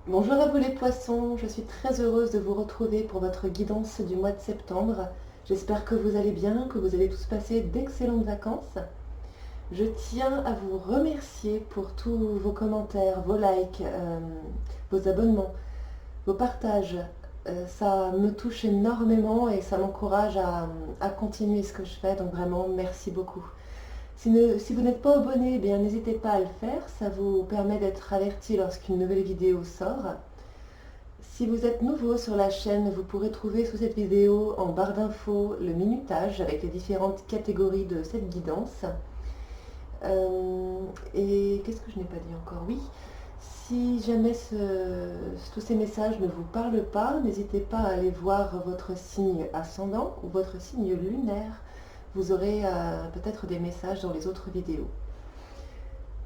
Bonjour à vous les poissons, je suis très heureuse de vous retrouver pour votre guidance du mois de septembre. J'espère que vous allez bien, que vous avez tous passé d'excellentes vacances. Je tiens à vous remercier pour tous vos commentaires, vos likes, vos abonnements, vos partages. Ça me touche énormément et ça m'encourage à continuer ce que je fais, donc vraiment merci beaucoup. Si vous n'êtes pas abonné, eh bien n'hésitez pas à le faire, ça vous permet d'être averti lorsqu'une nouvelle vidéo sort. Si vous êtes nouveau sur la chaîne, vous pourrez trouver sous cette vidéo en barre d'infos le minutage avec les différentes catégories de cette guidance. Et qu'est-ce que je n'ai pas dit encore? Oui, si jamais tous ces messages ne vous parlent pas, n'hésitez pas à aller voir votre signe ascendant ou votre signe lunaire. Vous aurez peut-être des messages dans les autres vidéos.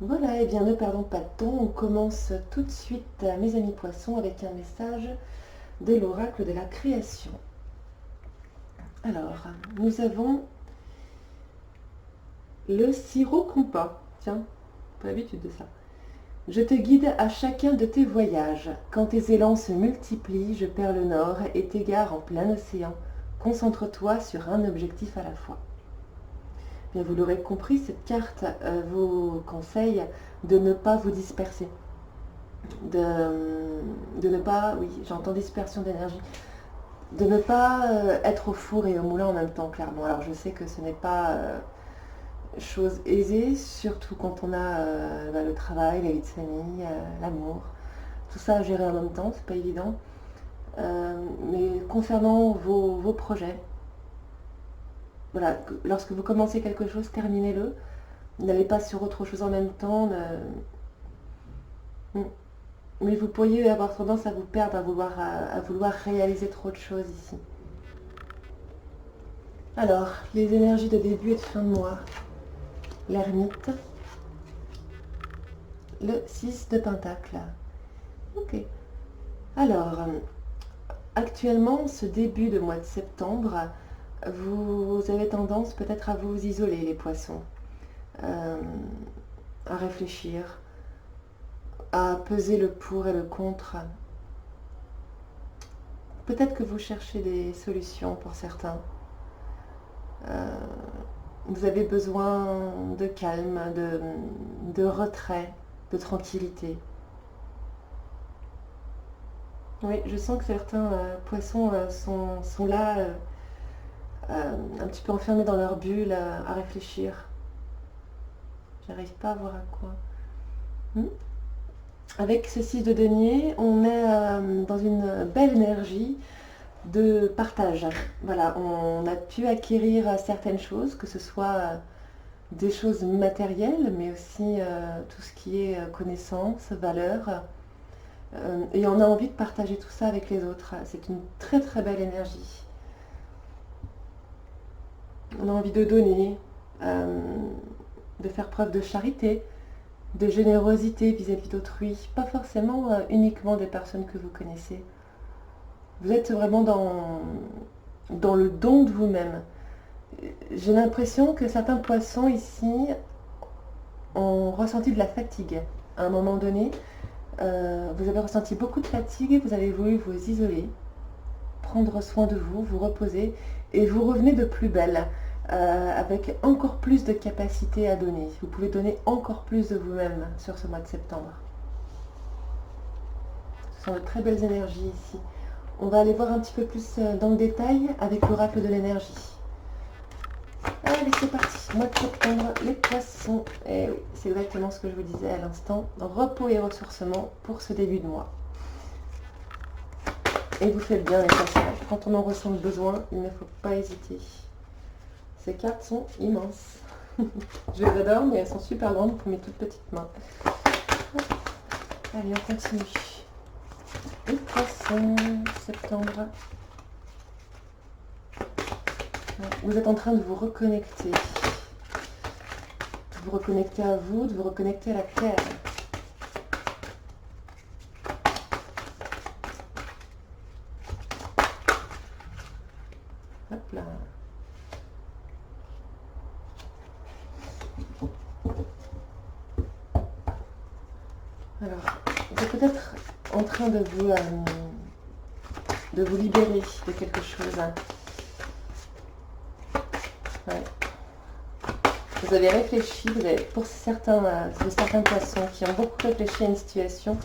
Voilà, et bien ne perdons pas de temps, on commence tout de suite, mes amis poissons, avec un message de l'oracle de la création. Alors, nous avons le sirop compas. Tiens, pas l'habitude de ça. Je te guide à chacun de tes voyages. Quand tes élans se multiplient, je perds le nord et t'égare en plein océan. Concentre-toi sur un objectif à la fois. Bien, vous l'aurez compris, cette carte vous conseille de ne pas vous disperser. De ne pas, oui, j'entends dispersion d'énergie, de ne pas être au four et au moulin en même temps, clairement. Alors je sais que ce n'est pas chose aisée, surtout quand on a le travail, la vie de famille, l'amour, tout ça à gérer en même temps, c'est pas évident. Mais concernant vos projets, voilà, lorsque vous commencez quelque chose, terminez-le. N'allez pas sur autre chose en même temps. Mais vous pourriez avoir tendance à vous perdre, à vouloir réaliser trop de choses ici. Alors, les énergies de début et de fin de mois. L'ermite. Le 6 de pentacle. Ok. Alors, actuellement, ce début de mois de septembre, vous avez tendance peut-être à vous isoler, les poissons. À réfléchir, à peser le pour et le contre. Peut-être que vous cherchez des solutions pour certains. Vous avez besoin de calme, de retrait, de tranquillité. Oui, je sens que certains poissons sont là, un petit peu enfermés dans leur bulle, à réfléchir. J'arrive pas à voir à quoi. Avec ce 6 de denier, on est dans une belle énergie de partage. Voilà, on a pu acquérir certaines choses, que ce soit des choses matérielles, mais aussi tout ce qui est connaissances, valeurs. Et on a envie de partager tout ça avec les autres. C'est une très très belle énergie. On a envie de donner, de faire preuve de charité, de générosité vis-à-vis d'autrui, pas forcément uniquement des personnes que vous connaissez. Vous êtes vraiment dans le don de vous-même. J'ai l'impression que certains poissons ici ont ressenti de la fatigue à un moment donné. Vous avez ressenti beaucoup de fatigue, vous avez voulu vous isoler, prendre soin de vous, vous reposer, et vous revenez de plus belle, avec encore plus de capacité à donner. Vous pouvez donner encore plus de vous-même sur ce mois de septembre. Ce sont de très belles énergies ici. On va aller voir un petit peu plus dans le détail avec l'oracle de l'énergie. Allez, c'est parti. Mois de septembre, les poissons. Et oui, c'est exactement ce que je vous disais à l'instant. Repos et ressourcement pour ce début de mois. Et vous faites bien les poissons. Quand on en ressent le besoin, il ne faut pas hésiter. Ces cartes sont immenses. Je les adore, mais elles sont super grandes pour mes toutes petites mains. Allez, on continue. Les poissons, septembre. Vous êtes en train de vous reconnecter. De vous reconnecter à vous, de vous reconnecter à la terre. Hop là. Alors, vous êtes peut-être en train de vous libérer de quelque chose. Ouais. Vous avez réfléchi, pour certains poissons qui ont beaucoup réfléchi à une situation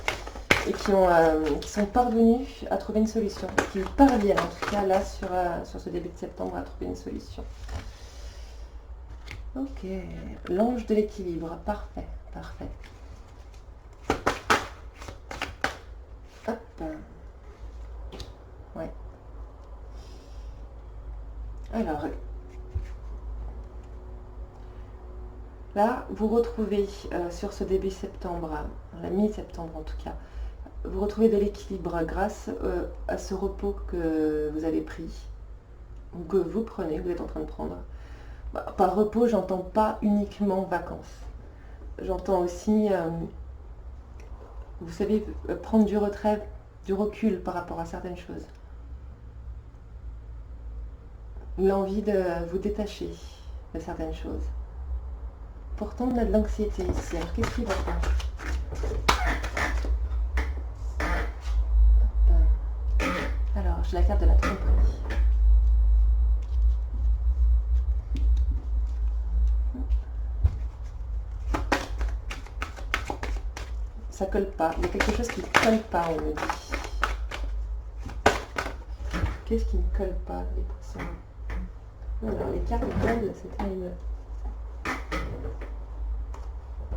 et qui sont parvenus à trouver une solution, qui parviennent en tout cas là sur ce début de septembre à trouver une solution. Ok, l'ange de l'équilibre, parfait, parfait. Hop. Ouais. Alors, là, vous retrouvez sur ce début septembre, la mi-septembre en tout cas, vous retrouvez de l'équilibre grâce à ce repos que vous avez pris, ou que vous prenez, vous êtes en train de prendre. Par repos, j'entends pas uniquement vacances. J'entends aussi, vous savez, prendre du retrait, du recul par rapport à certaines choses. L'envie de vous détacher de certaines choses. Pourtant, on a de l'anxiété ici. Alors, qu'est-ce qui va pas? Alors, j'ai la carte de la tromperie. Ça colle pas. Il y a quelque chose qui ne colle pas, on me dit. Qu'est-ce qui ne colle pas, les poissons? Alors, les cartes collent, c'est terrible.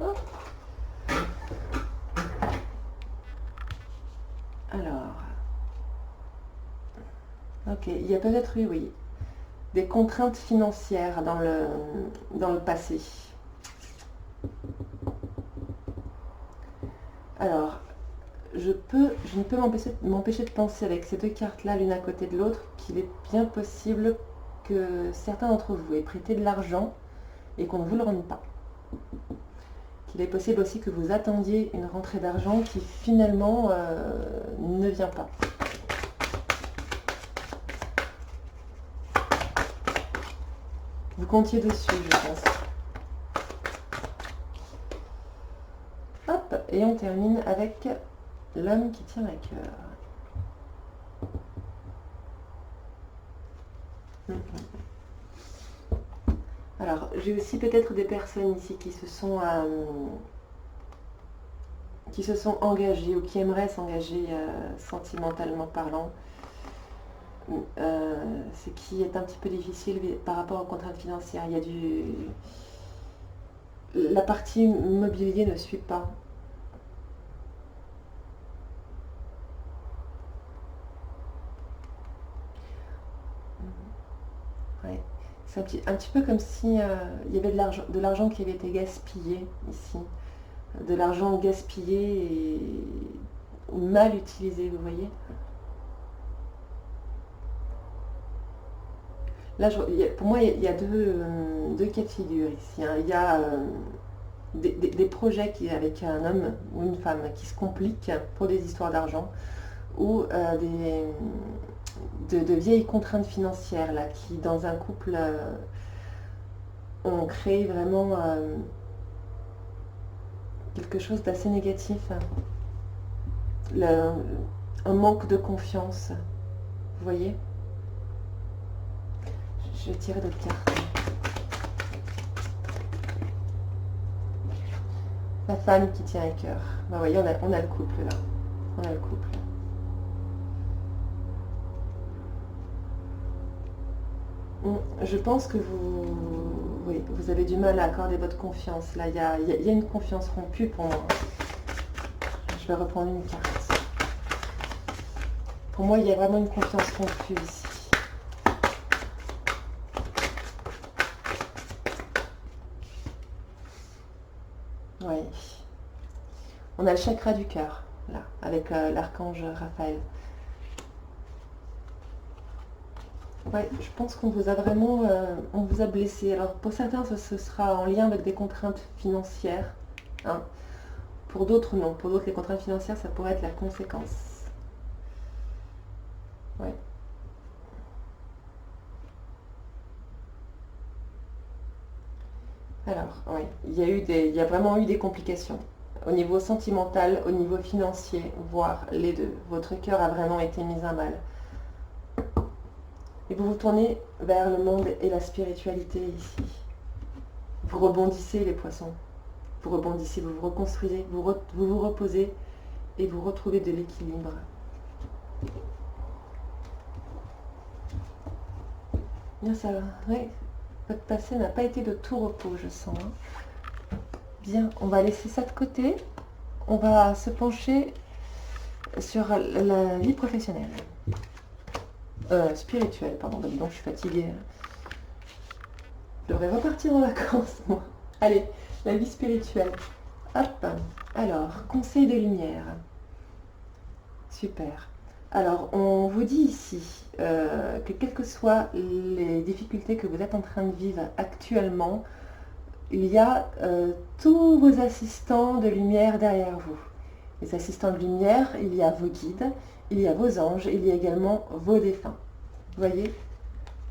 Oh. Alors, ok, il y a peut-être eu, oui, des contraintes financières dans le passé. Alors, je ne peux m'empêcher de penser avec ces deux cartes-là, l'une à côté de l'autre, qu'il est bien possible que certains d'entre vous aient prêté de l'argent et qu'on ne vous le rende pas. Qu'il est possible aussi que vous attendiez une rentrée d'argent qui finalement ne vient pas. Vous comptiez dessus, je pense. Hop, et on termine avec l'homme qui tient à cœur. Alors, j'ai aussi peut-être des personnes ici qui se sont engagées ou qui aimeraient s'engager sentimentalement parlant. Ce qui est un petit peu difficile par rapport aux contraintes financières. Il y a la partie mobilier ne suit pas. Ouais. C'est un petit peu comme si il y avait de l'argent qui avait été gaspillé ici. De l'argent gaspillé et mal utilisé, vous voyez. Là, pour moi, il y a deux cas de figure ici. Il y a des projets avec un homme ou une femme qui se compliquent pour des histoires d'argent ou de vieilles contraintes financières là, qui, dans un couple, ont créé vraiment quelque chose d'assez négatif. Un manque de confiance. Vous voyez? Je vais tirer d'autres cartes. La femme qui tient à cœur. Vous voyez, on a le couple là. On a le couple. Je pense que vous avez du mal à accorder votre confiance. Là, il y a une confiance rompue pour moi. Je vais reprendre une carte. Pour moi, il y a vraiment une confiance rompue ici. Oui. On a le chakra du cœur, là, avec l'archange Raphaël. Ouais, je pense qu'on vous a vraiment, on vous a blessé. Alors pour certains, ce sera en lien avec des contraintes financières. Hein. Pour d'autres, non. Pour d'autres, les contraintes financières, ça pourrait être la conséquence. Ouais. Alors, oui, il y a vraiment eu des complications. au niveau sentimental, au niveau financier, voire les deux. Votre cœur a vraiment été mis à mal. Et vous vous tournez vers le monde et la spiritualité ici. Vous rebondissez les poissons. Vous rebondissez, vous vous reconstruisez, vous vous reposez et vous retrouvez de l'équilibre. Bien ça va, oui. Votre passé n'a pas été de tout repos, je sens. Bien, on va laisser ça de côté. On va se pencher sur la vie professionnelle. Spirituelle, pardon, donc je suis fatiguée. Je devrais repartir en vacances, moi. Allez, la vie spirituelle. Hop, alors, conseil de lumière. Super. Alors, on vous dit ici que quelles que soient les difficultés que vous êtes en train de vivre actuellement, il y a tous vos assistants de lumière derrière vous. Les assistants de lumière, il y a vos guides, il y a vos anges, il y a également vos défunts. Vous voyez,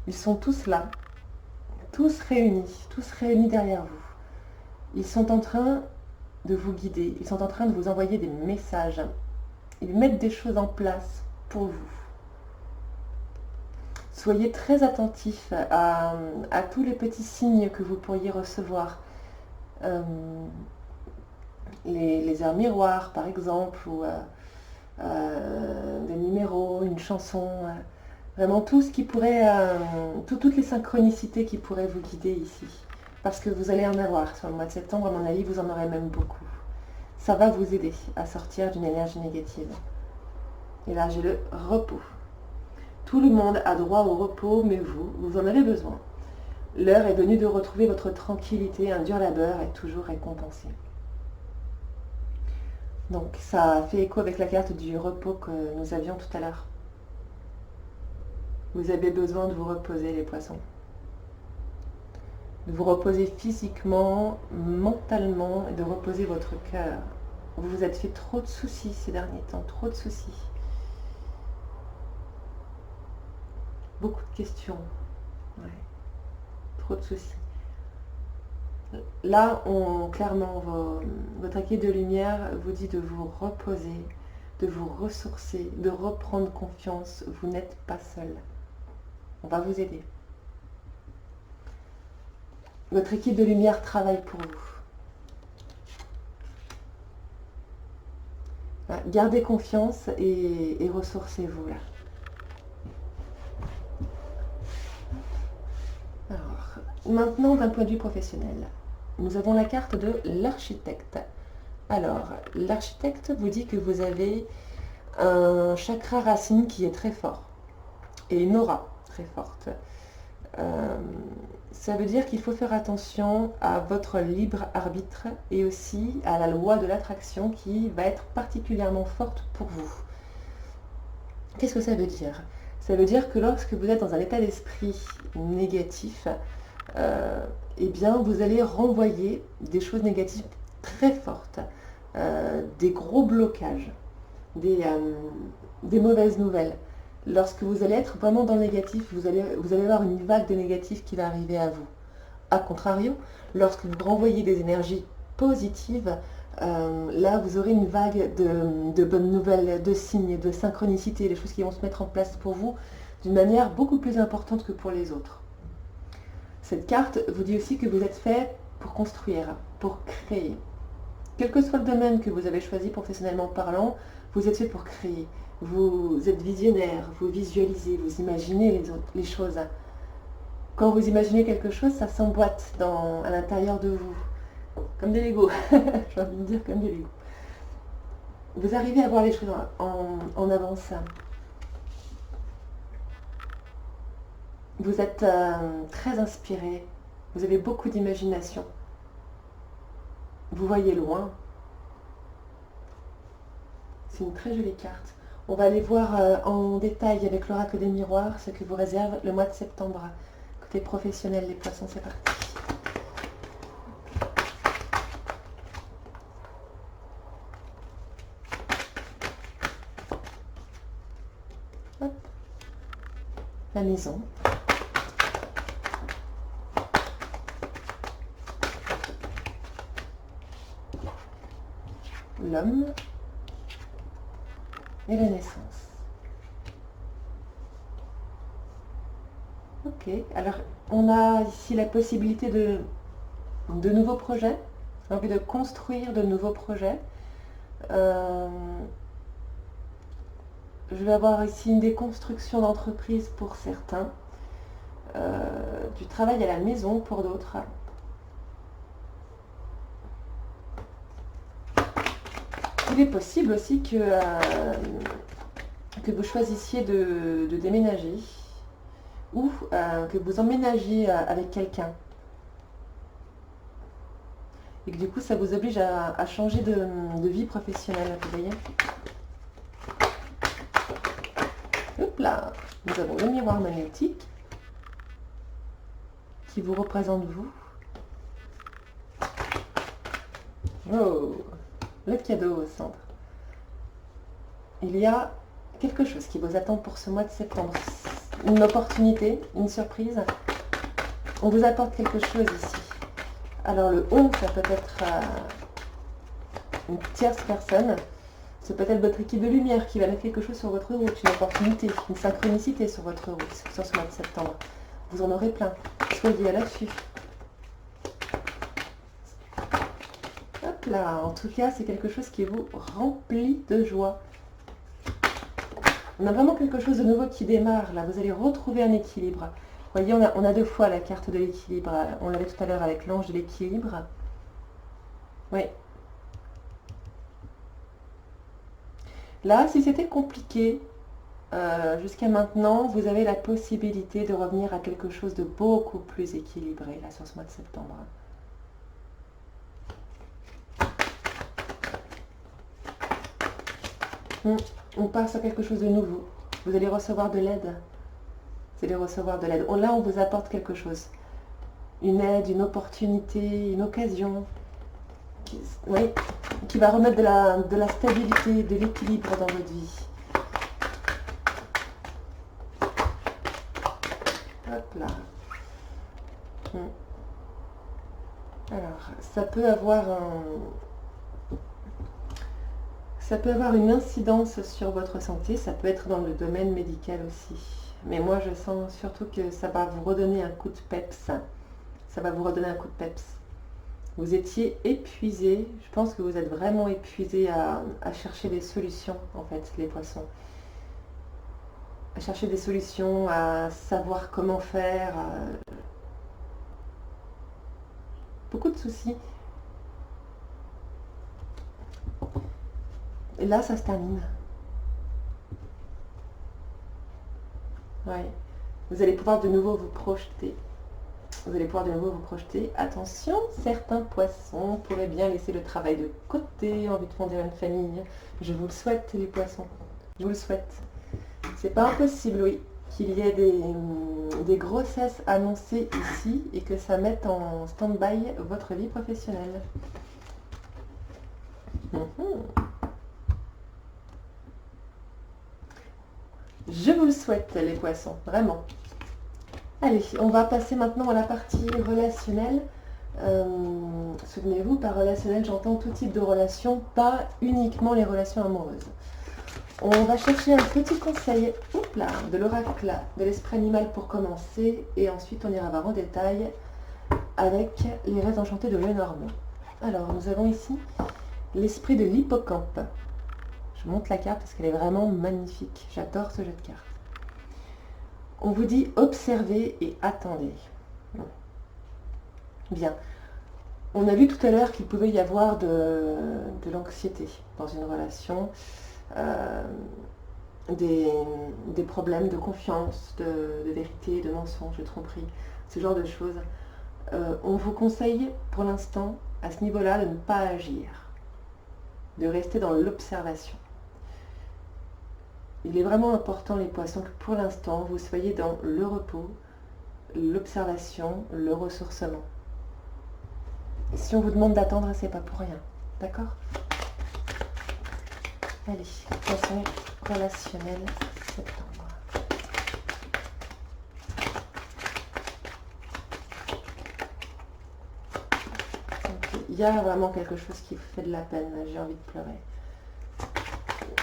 ils sont tous là, tous réunis derrière vous. Ils sont en train de vous guider, ils sont en train de vous envoyer des messages. Ils mettent des choses en place pour vous. Soyez très attentifs à tous les petits signes que vous pourriez recevoir. Les heures miroirs, par exemple, ou des numéros, une chanson. Vraiment tout ce qui pourrait, toutes les synchronicités qui pourraient vous guider ici. Parce que vous allez en avoir sur le mois de septembre, à mon avis, vous en aurez même beaucoup. Ça va vous aider à sortir d'une énergie négative. Et là, j'ai le repos. Tout le monde a droit au repos, mais vous en avez besoin. L'heure est venue de retrouver votre tranquillité. Un dur labeur est toujours récompensé. Donc, ça fait écho avec la carte du repos que nous avions tout à l'heure. Vous avez besoin de vous reposer, les poissons. De vous reposer physiquement, mentalement, et de reposer votre cœur. Vous vous êtes fait trop de soucis ces derniers temps, trop de soucis. Beaucoup de questions. Ouais. Trop de soucis. Là, clairement, votre acquis de lumière vous dit de vous reposer, de vous ressourcer, de reprendre confiance. Vous n'êtes pas seul. On va vous aider. Votre équipe de lumière travaille pour vous. Gardez confiance et ressourcez-vous là. Alors, maintenant d'un point de vue professionnel, nous avons la carte de l'architecte. Alors, l'architecte vous dit que vous avez un chakra racine qui est très fort et une aura très forte. Ça veut dire qu'il faut faire attention à votre libre arbitre et aussi à la loi de l'attraction qui va être particulièrement forte pour vous. Qu'est-ce que ça veut dire? Ça veut dire que lorsque vous êtes dans un état d'esprit négatif, eh bien vous allez renvoyer des choses négatives très fortes, des gros blocages, des mauvaises nouvelles. Lorsque vous allez être vraiment dans le négatif, vous allez avoir une vague de négatif qui va arriver à vous. A contrario, lorsque vous renvoyez des énergies positives, là vous aurez une vague de bonnes nouvelles, de signes, de synchronicité, des choses qui vont se mettre en place pour vous d'une manière beaucoup plus importante que pour les autres. Cette carte vous dit aussi que vous êtes fait pour construire, pour créer. Quel que soit le domaine que vous avez choisi professionnellement parlant, vous êtes fait pour créer. Vous êtes visionnaire, vous visualisez, vous imaginez les choses. Quand vous imaginez quelque chose, ça s'emboîte à l'intérieur de vous. Comme des Legos. J'ai envie de dire comme des Legos. Vous arrivez à voir les choses en avance. Vous êtes très inspiré. Vous avez beaucoup d'imagination. Vous voyez loin. C'est une très jolie carte. On va aller voir en détail avec l'oracle des miroirs ce que vous réserve le mois de septembre. Côté professionnel, les poissons, c'est parti. Hop. La maison. l'homme et la naissance. Ok, alors on a ici la possibilité de nouveaux projets, envie de construire de nouveaux projets. Je vais avoir ici une déconstruction d'entreprise pour certains, du travail à la maison pour d'autres. Il est possible aussi que vous choisissiez de déménager ou que vous emménagiez avec quelqu'un. Et que du coup, ça vous oblige à changer de vie professionnelle, vous voyez. Hop là, nous avons le miroir magnétique qui vous représente vous. Oh, le cadeau au centre. Il y a quelque chose qui vous attend pour ce mois de septembre. Une opportunité, une surprise. On vous apporte quelque chose ici. Alors le 11, ça peut être une tierce personne. C'est peut-être votre équipe de lumière qui va mettre quelque chose sur votre route, une opportunité, une synchronicité sur votre route, sur ce mois de septembre. Vous en aurez plein. Soyez à l'affût. Hop là, en tout cas, c'est quelque chose qui vous remplit de joie. On a vraiment quelque chose de nouveau qui démarre là. Vous allez retrouver un équilibre. Vous voyez, on a deux fois la carte de l'équilibre. On l'avait tout à l'heure avec l'ange de l'équilibre. Oui. Là, si c'était compliqué jusqu'à maintenant, vous avez la possibilité de revenir à quelque chose de beaucoup plus équilibré là sur ce mois de septembre. On passe à quelque chose de nouveau. Vous allez recevoir de l'aide. Vous allez recevoir de l'aide. Là, on vous apporte quelque chose. Une aide, une opportunité, une occasion. Qui va remettre de la stabilité, de l'équilibre dans votre vie. Hop là. Alors, ça peut avoir une incidence sur votre santé, ça peut être dans le domaine médical aussi. Mais moi, je sens surtout que ça va vous redonner un coup de peps. Ça va vous redonner un coup de peps. Vous étiez épuisé, je pense que vous êtes vraiment épuisé à chercher des solutions, en fait, les poissons. À chercher des solutions, à savoir comment faire. Beaucoup de soucis. Et là, ça se termine. Ouais. Vous allez pouvoir de nouveau vous projeter. Vous allez pouvoir de nouveau vous projeter. Attention, certains poissons pourraient bien laisser le travail de côté, envie de fonder une famille. Je vous le souhaite, les poissons. Je vous le souhaite. C'est pas impossible, oui, qu'il y ait des grossesses annoncées ici et que ça mette en stand-by votre vie professionnelle. Je vous le souhaite, les poissons, vraiment. Allez, on va passer maintenant à la partie relationnelle. Souvenez-vous, par relationnel, j'entends tout type de relations, pas uniquement les relations amoureuses. On va chercher un petit conseil de l'oracle de l'esprit animal pour commencer, et ensuite on ira voir en détail avec les rêves enchantés de Lenormand. Alors, nous avons ici l'esprit de l'hippocampe. Je monte la carte parce qu'elle est vraiment magnifique. J'adore ce jeu de cartes. On vous dit observez et attendez. Bien. On a vu tout à l'heure qu'il pouvait y avoir de l'anxiété dans une relation, des problèmes de confiance, de vérité, de mensonge, de tromperie, ce genre de choses. On vous conseille pour l'instant, à ce niveau-là, de ne pas agir, de rester dans l'observation. Il est vraiment important, les poissons, que pour l'instant, vous soyez dans le repos, l'observation, le ressourcement. Si on vous demande d'attendre, c'est pas pour rien. D'accord? Allez, poisson relationnel septembre. Donc, il y a vraiment quelque chose qui vous fait de la peine, j'ai envie de pleurer.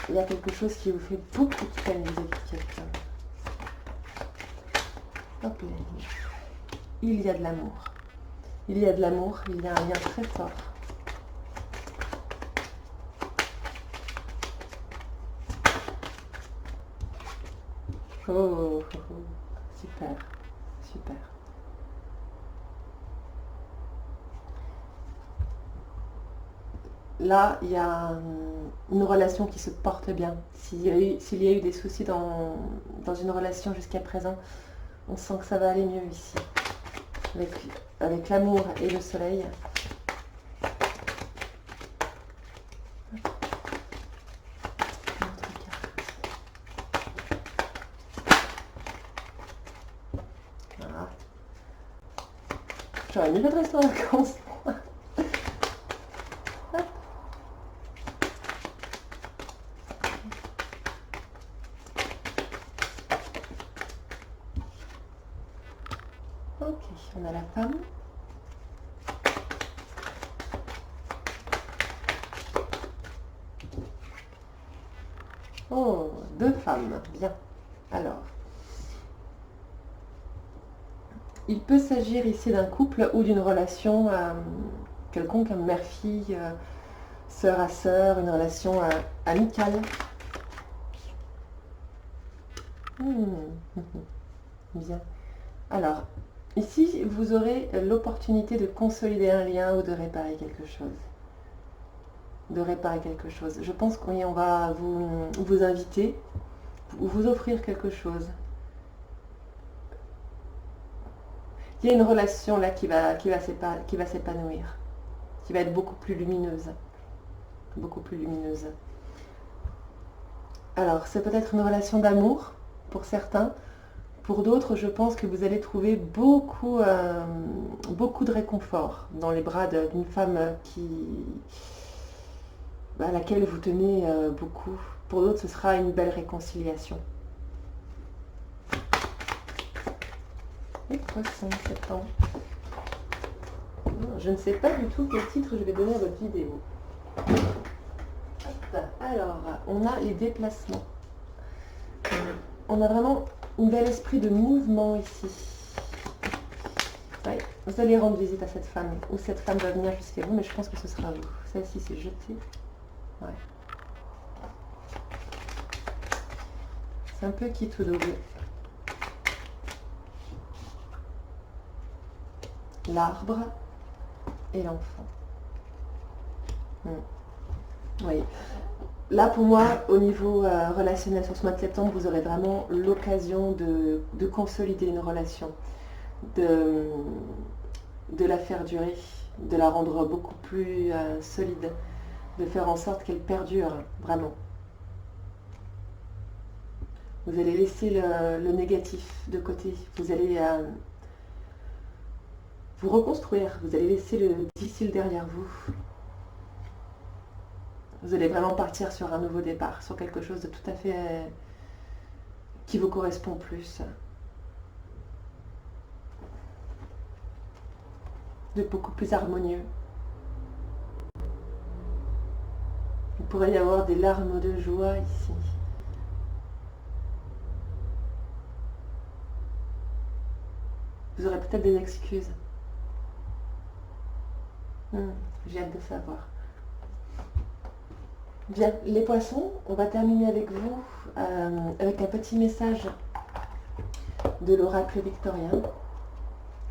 Il y a quelque chose qui vous fait beaucoup de peine vis-à-vis de quelqu'un. Hop là. Il y a de l'amour. Il y a de l'amour, il y a un lien très fort. Oh, oh, oh. Super, super. Là, il y a une relation qui se porte bien. S'il y a eu des soucis dans une relation jusqu'à présent, on sent que ça va aller mieux ici. Avec l'amour et le soleil. Voilà. J'aurais mieux fait de rester en vacances. Ok, on a la femme. Oh, deux femmes, bien. Alors, il peut s'agir ici d'un couple ou d'une relation quelconque, mère-fille, sœur à sœur, une relation amicale. Bien. Alors, ici, vous aurez l'opportunité de consolider un lien ou de réparer quelque chose. Je pense qu'on va vous inviter, vous offrir quelque chose. Il y a une relation là qui va s'épanouir, qui va être beaucoup plus lumineuse. Beaucoup plus lumineuse. Alors, c'est peut-être une relation d'amour pour certains. Pour d'autres, je pense que vous allez trouver beaucoup de réconfort dans les bras d'une femme à laquelle vous tenez beaucoup. Pour d'autres, ce sera une belle réconciliation. Et poisson, septembre. Je ne sais pas du tout quel titre je vais donner à votre vidéo. Alors, on a les déplacements. On a vraiment un bel esprit de mouvement ici. Ouais, vous allez rendre visite à cette femme, ou cette femme va venir jusqu'à vous, mais je pense que ce sera vous. Celle-ci, c'est jeté. Ouais. C'est un peu quitte ou double. L'arbre et l'enfant. Oui. Là, pour moi, au niveau relationnel sur ce mois de septembre, vous aurez vraiment l'occasion de consolider une relation, de la faire durer, de la rendre beaucoup plus solide, de faire en sorte qu'elle perdure, vraiment. Vous allez laisser le négatif de côté, vous allez vous reconstruire, vous allez laisser le difficile derrière vous. Vous allez vraiment partir sur un nouveau départ, sur quelque chose de tout à fait qui vous correspond plus. De beaucoup plus harmonieux. Il pourrait y avoir des larmes de joie ici. Vous aurez peut-être des excuses. J'ai hâte de savoir. Bien, les poissons, on va terminer avec vous, avec un petit message de l'oracle victorien.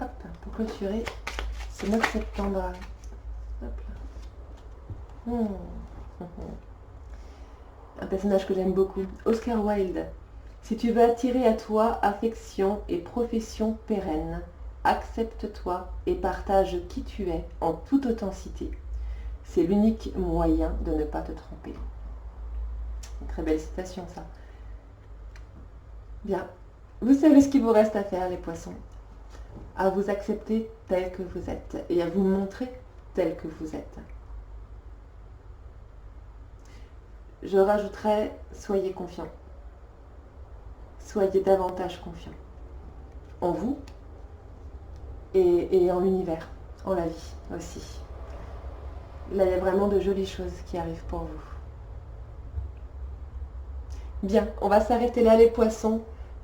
Hop, pour clôturer ce mois de septembre. Hop là. Un personnage que j'aime beaucoup, Oscar Wilde. Si tu veux attirer à toi affection et profession pérenne, accepte-toi et partage qui tu es en toute authenticité. C'est l'unique moyen de ne pas te tromper. Une très belle citation, ça. Bien. Vous savez ce qu'il vous reste à faire, les poissons. À vous accepter tel que vous êtes et à vous montrer tel que vous êtes. Je rajouterai, soyez confiants. Soyez davantage confiants. En vous et en l'univers, en la vie aussi. Là, il y a vraiment de jolies choses qui arrivent pour vous. Bien, on va s'arrêter là les poissons.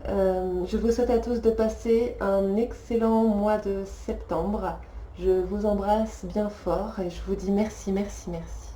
Je vous souhaite à tous de passer un excellent mois de septembre. Je vous embrasse bien fort et je vous dis merci, merci, merci.